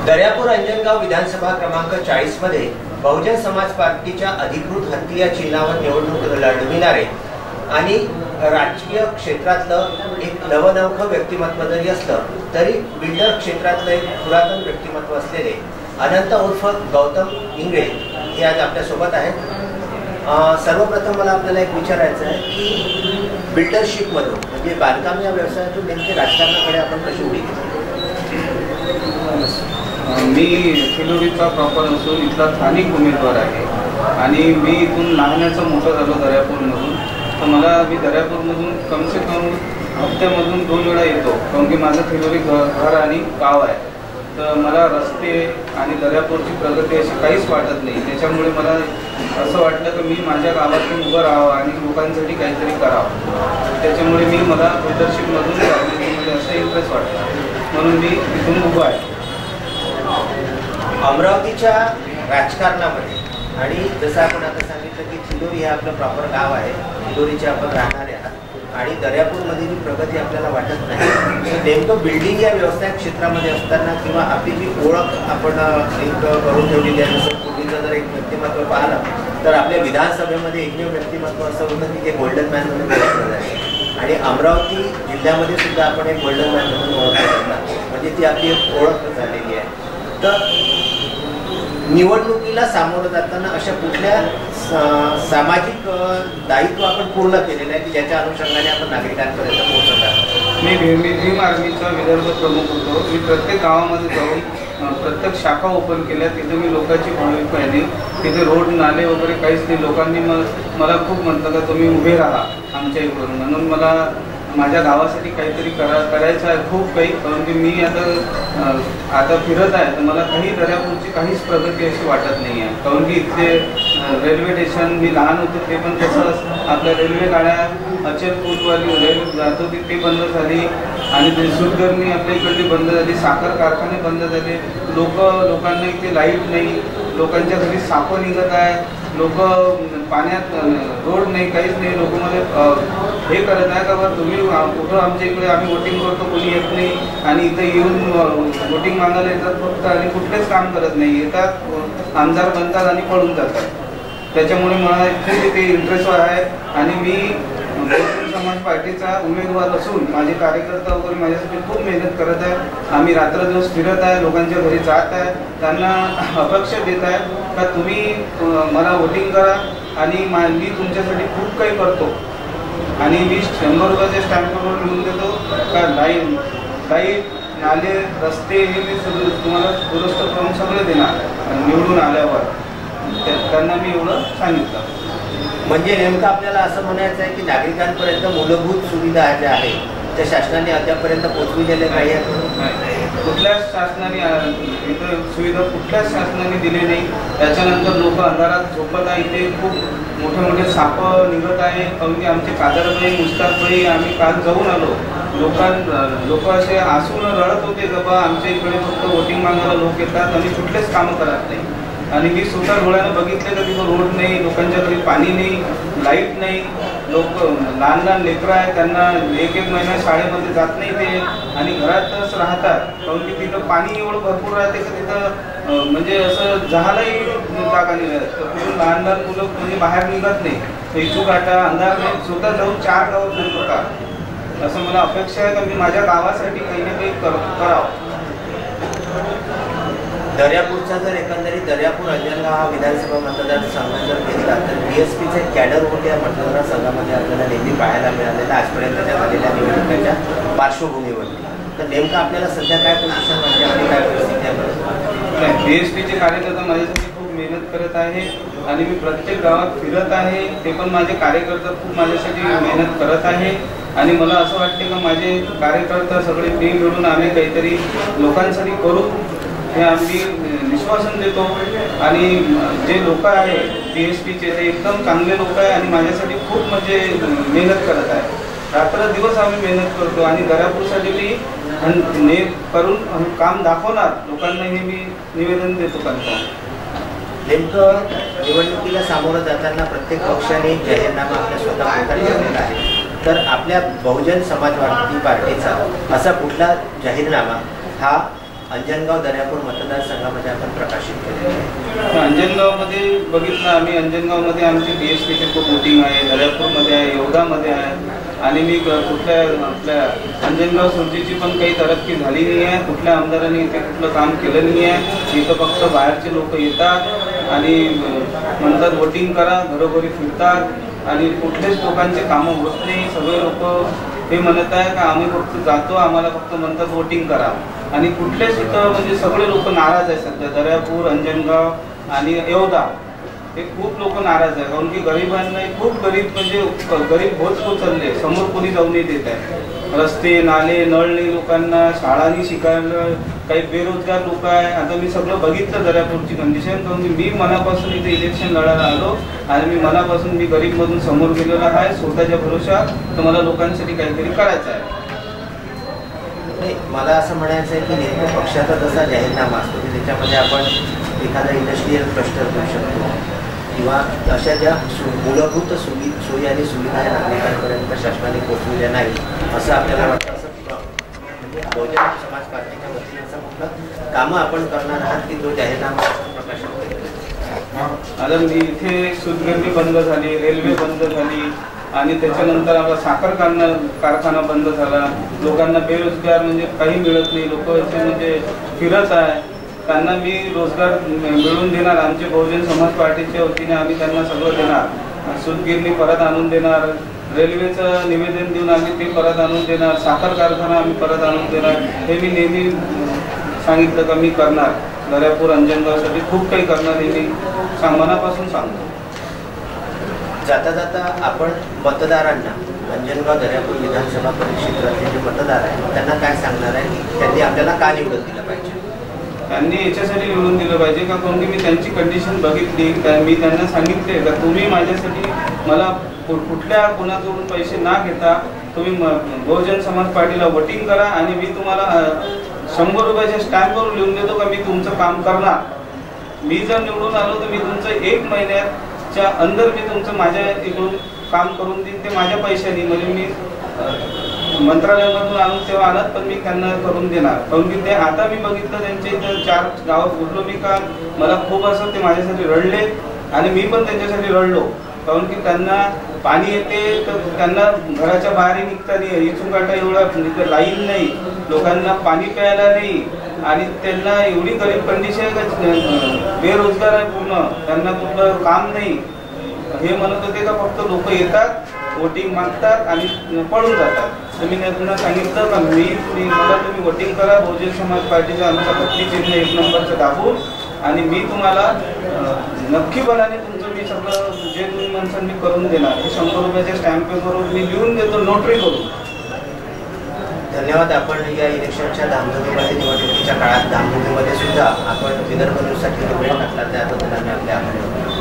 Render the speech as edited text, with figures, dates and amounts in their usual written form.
दर्यापूर अंजनगाव विधानसभा क्रमांक 40 मध्ये बहुजन समाज पार्टीच्या अधिकृत हत्ती या चिन्हावर निवडणूक लढविणारे आणि राजकीय क्षेत्रातलं एक नवनवखं व्यक्तिमत्व जरी असलं तरी बिल्डर क्षेत्रातलं एक पुरातन व्यक्तिमत्व असलेले अनंत उर्फ गौतम इंगळे हे आज आपल्यासोबत आहेत। सर्वप्रथम मला आपल्याला एक विचारायचं आहे की बिल्डरशिपमधून म्हणजे बांधकाम या व्यवसायातून नेमके राजकारणाकडे आपण कशी उडी घेतली? मी फिलोरीचा प्रॉपर असून इथला स्थानिक उमेदवार आहे आणि मी इथून लहानाचं मोठं झालो दर्यापूरमधून। तर मी दर्यापूरमधून कम से कम हप्त्यामधून 2 वेळा येतो, कारण की माझं फिलोरी घर आणि गाव आहे। तर मला रस्ते आणि दर्यापूरची प्रगती अशी काहीच वाटत नाही। त्याच्यामुळे मला असं वाटलं की मी माझ्या गावातून उभं राहावं आणि लोकांसाठी काहीतरी करावं। त्याच्यामुळे मला बिल्डरशिपमधून राजनीतीमध्ये असं इंटरेस्ट वाटला, म्हणून मी इथून उभं आहे। अमरावतीच्या राजकारणामध्ये आणि जसं आपण आता सांगितलं की चिलोरी हे आपलं प्रॉपर गाव आहे, चिलोरीचे आपण राहणारे आहात आणि दर्यापूरमध्ये जी प्रगती आपल्याला वाटत नाही, तर नेमकं बिल्डिंग या व्यवसाय क्षेत्रामध्ये असताना किंवा आपली जी ओळख आपण एक करून ठेवलेली आहे, जसं पूर्वीचं जर एक व्यक्तिमत्व पाहिलं तर आपल्या विधानसभेमध्ये एकमेव व्यक्तिमत्व असं होतं की ते गोल्डन मॅन म्हणून ओळखलं जायचं आणि अमरावती जिल्ह्यामध्ये सुद्धा आपण एक गोल्डन मॅन म्हणून ओळखलं जातात, म्हणजे ती आपली एक ओळख झालेली आहे। तर निवडणुकीला सामोरं जाताना अशा कुठल्या सामाजिक दायित्व आपण पूर्ण केलेलं आहे की ज्याच्या अनुषंगाने आपण नागरिकांपर्यंत पोहोचत आहोत? मी भीम आर्मीचा विदर्भ प्रमुख होतो। मी प्रत्येक गावामध्ये जाऊन प्रत्येक शाखा ओपन केल्या, तिथे मी लोकांची भावनिक पाहिली। तिथे रोड नाले वगैरे काहीच नाही। लोकांनी मला खूप म्हटलं का तुम्ही उभे राहा आमच्या इकडून, म्हणून मला माझ्या गावासाठी काहीतरी करायचं आहे खूप काही। परंतु मी आता फिरत आहे तर मला दर्यापूरची काहीच प्रगती अशी वाटत नाही आहे, कारण की इथले रेल्वे स्टेशन, मी लहान होतो ते पण तसंच, आपल्या रेल्वे गाड्या अचलपूरवाली रेल्वे जात होती ते बंद झाली आणि ते सुरगरणी आपल्या इकडली बंद झाली, साखर कारखाने बंद झाले। लोकांना इथे लाईट नाही, लोकांच्या घरी सापं निघत आहे, लोक पाण्यात रोड नाही, काहीच नाही। लोक मला हे करत आहे का बरं तुम्ही कुठं आमच्या इकडे आम्ही वोटिंग करतो कोणी येत नाही आणि इथे येऊन वोटिंग मागायला येतात फक्त आणि कुठलेच काम करत नाही, येतात आमदार बनतात आणि पळून जातात। त्याच्यामुळे मला खूप इथे इंटरेस्ट आहे आणि मी बहुजन समाज पार्टीचा उमेदवार असून माझे कार्यकर्ता वगैरे माझ्यासाठी खूप मेहनत करत आहे। आम्ही रात्रदिवस फिरत आहे, लोकांच्या घरी जात आहे, त्यांना अपेक्षा देत आहे का तुम्ही मला वोटिंग करा आणि मी तुमच्यासाठी खूप काही करतो आणि मी 100 रुपयाच्या स्टॅम्पवर लिहून देतो का लाईट नाले रस्ते हे मी तुम्हाला दुरुस्त करून सगळे देणार निवडून आल्यावर। त्यांना मी एवढं सांगितलं। म्हणजे नेमकं आपल्याला असं म्हणायचं आहे की नागरिकांपर्यंत मूलभूत सुविधा ज्या आहेत त्या शासनाने अद्यापर्यंत पोहोचविलेल्या नाही आहेत। कुठल्याच शासनाने इथं सुविधा कुठल्याच शासनाने दिली नाही। त्याच्यानंतर लोक अंधारात झोपत आहे, इथे खूप मोठे साप निघत आहे, कारण की आमचे कादरबाई मुस्ताकबाई आम्ही काल जाऊन आलो, लोक असे हसून रडत होते की बा आमच्या इकडे फक्त वोटिंग मागायला लोक येतात आणि कुठलेच कामं करत नाही। आणि मी स्वतः डोळ्यानं बघितलं तर तिथं रोड नाही, लोकांच्या घरी पाणी नाही, लाईट नाही, लोक लहान लेकरं आहेत त्यांना एक महिना शाळेमध्ये जात नाही ते आणि घरातच राहतात, कारण की तिथं पाणी एवढं भरपूर राहते की तिथं म्हणजे असं जहालाही जागा नाही राहत। तर कुठून लहान मुलं म्हणजे बाहेर निघत नाही, इचू काटा अंधार नाही, स्वतः जाऊन 4 गाव फिरतो का, असं मला अपेक्षा आहे का मी माझ्या गावासाठी काही ना काही करावं। दर्यापूरचा जर एकंदरीत दर्यापूर अंजनगाव हा विधानसभा मतदारसंघ जर घेतला तर BSPचे कॅडर होते या मतदारसंघामध्ये आपल्याला नेहमी पाहायला मिळालेलं आजपर्यंतच्या झालेल्या निवडणुकीच्या पार्श्वभूमीवरती। तर नेमकं आपल्याला सध्या काय पोझिशन म्हणजे आपली काय परिस्थिती आहे? BSPचे कार्यकर्ता माझ्यासाठी खूप मेहनत करत आहे आणि मी प्रत्येक गावात फिरत आहे, ते पण माझे कार्यकर्ता खूप माझ्यासाठी मेहनत करत आहे आणि मला असं वाटते का माझे कार्यकर्ता सगळे मिळून आम्ही काहीतरी लोकांसाठी करू हे आम्ही विश्वासन देतो। आणि जे लोक आहे BSPचे ते एकदम चांगले लोक आहे आणि माझ्यासाठी खूप म्हणजे मेहनत करत आहे, रात्र दिवस आम्ही मेहनत करतो आणि दर्यापूरसाठी मी करून काम दाखवणार लोकांना हे मी निवेदन देतो। नेमकं निवडणुकीला सामोरं जाताना प्रत्येक पक्षाने जाहीरनामा आपल्या स्वतः प्रकारे केलेला आहे, तर आपल्या बहुजन समाज पार्टीचा असा कुठला जाहीरनामा हा अंजनगाव दर्यापूर मतदारसंघामध्ये आपण प्रकाशित केलेलं आहे. अंजनगावमध्ये बघितलं आम्ही, अंजनगावमध्ये आमची BSPची खूप वोटिंग आहे, दर्यापूरमध्ये आहे, येवदामध्ये आहे. आणि मी कुठल्या आपल्या अंजनगाव सुरजीची पण काही तरक्की झाली नाही आहे. कुठल्या आमदारांनी इथे कुठलं काम केलं नाही आहे. इथं फक्त बाहेरचे लोक येतात आणि म्हणतात वोटिंग करा, घरोघरी फिरतात आणि कुठलेच लोकांचे कामं होत नाही. सगळे लोक हे म्हणत आहे का आम्ही फक्त जातो, आम्हाला फक्त म्हणतात वोटिंग करा. आणि कुठलेच इथं म्हणजे सगळे लोक नाराज आहेत सध्या. दर्यापूर, अंजनगाव आणि येवदा हे खूप लोक नाराज आहे. कारण की गरिबांना खूप गरीब म्हणजे गरीब होत चालले, समोर कोणी जाऊन नाही देत आहे. रस्ते, नाले, नळ नाही लोकांना, शाळांनी शिकायला, काही बेरोजगार लोक आहे. आता मी सगळं बघितलं दर्यापूरची कंडिशन. कारण मी मनापासून इथे इलेक्शन लढायला आलो आणि मी मनापासून मी गरीबमधून समोर गेलेला आहे. स्वतःच्या भरोशात तर मला लोकांसाठी काहीतरी करायचं आहे. मला असं म्हणायचं आहे की नेमकं पक्षाचा जसा जाहीरनामा असतो की त्याच्यामध्ये आपण एखादा इंडस्ट्रीयल क्लस्टर करू शकतो किंवा अशा ज्या मूलभूत सोयी आणि सुविधा नागरिकांपर्यंत शासनाने पोहोचविल्या नाही असं आपल्याला वाटतं. असं म्हणजे बहुजन समाज पार्टीच्या वतीने असं म्हटलं कामं आपण करणार आहात की तो जाहीरनामा प्रकाशित केलेला. आता मी इथे सूतगिरणी बंद झाली, रेल्वे बंद झाली आणि त्याच्यानंतर आपला साखर कारखाना बंद झाला. लोकांना बेरोजगार म्हणजे काही मिळत नाही. लोक म्हणजे फिरत आहे. त्यांना मी रोजगार मिळवून देणार. आमचे बहुजन समाज पार्टीच्या वतीने आम्ही त्यांना सगळं देणार. सूतगिरणी परत आणून देणार, रेल्वेचं निवेदन देऊन आम्ही ते परत आणून देणार, साखर कारखाना आम्ही परत आणून देणार. हे मी नेहमी सांगितलं का मी करणार. दर्यापूर, अंजनगावसाठी खूप काही करणार हे मी मनापासून सांगतो. जाता जाता आपण मतदारांना, अंजनगाव दर्यापूर विधानसभा परिक्षेत्रातले जे मतदार आहेत त्यांना काय सांगणार आहे की त्यांनी आपल्याला का निवडून दिलं पाहिजे? त्यांनी याच्यासाठी निवडून दिलं पाहिजे का कारण की मी त्यांची कंडिशन बघितली. मी त्यांना सांगितले का तुम्ही माझ्यासाठी मला कुठल्या कोणाकडून पैसे ना घेता तुम्ही बहुजन समाज पार्टीला वोटिंग करा आणि मी तुम्हाला 100 रुपयाच्या स्टॅम्पवर लिहून देतो का मी तुमचं काम करणार. मी जर निवडून आलो तर मी तुमचं 1 महिन्याच्या अंदर मी तुमचं माझ्या इकडून काम करून देईन. ते माझ्या पैशाने म्हणजे मी मंत्रालयामधून आणून तेव्हा आणत पण मी त्यांना करून देणार. कारण की ते आता मी बघितलं त्यांच्या इथं 4 गावात बोललो मी का मला खूप असं ते माझ्यासाठी रडले आणि मी पण त्यांच्यासाठी रडलो. कारण की त्यांना पाणी येते तर त्यांना घराच्या बाहेर निघता नाही. इथून काटा एवढा तिथं लाईन नाही, लोकांना पाणी प्यायला नाही आणि त्यांना एवढी गरीब कंडिशन आहे का बेरोजगार आहे पूर्ण. त्यांना कुठलं काम नाही. हे म्हणत होते का फक्त लोक येतात, वोटिंग मागतात आणि पळून जातात. तर मी त्यांना सांगितलं का मला तुम्ही वोटिंग करा, बहुजन समाज पार्टीचा आमचा पत्ती चिन्ह 1 नंबरचं दाबून आणि मी तुम्हाला नक्कीपणाने तुमचं मी सगळं जे तुम्ही म्हणसान मी करून देणार. हे 100 रुपयाच्या स्टॅम्प पेपरवर मी लिहून देतो, नोटरी करून. धन्यवाद. आपण या इलेक्शनच्या धामधुमीमध्ये, निवडणुकीच्या काळात धामधुमीमध्ये सुद्धा आपण विदर्भ न्यूजसाठी वेळ घातला त्याबद्दल आम्ही आपले आभार.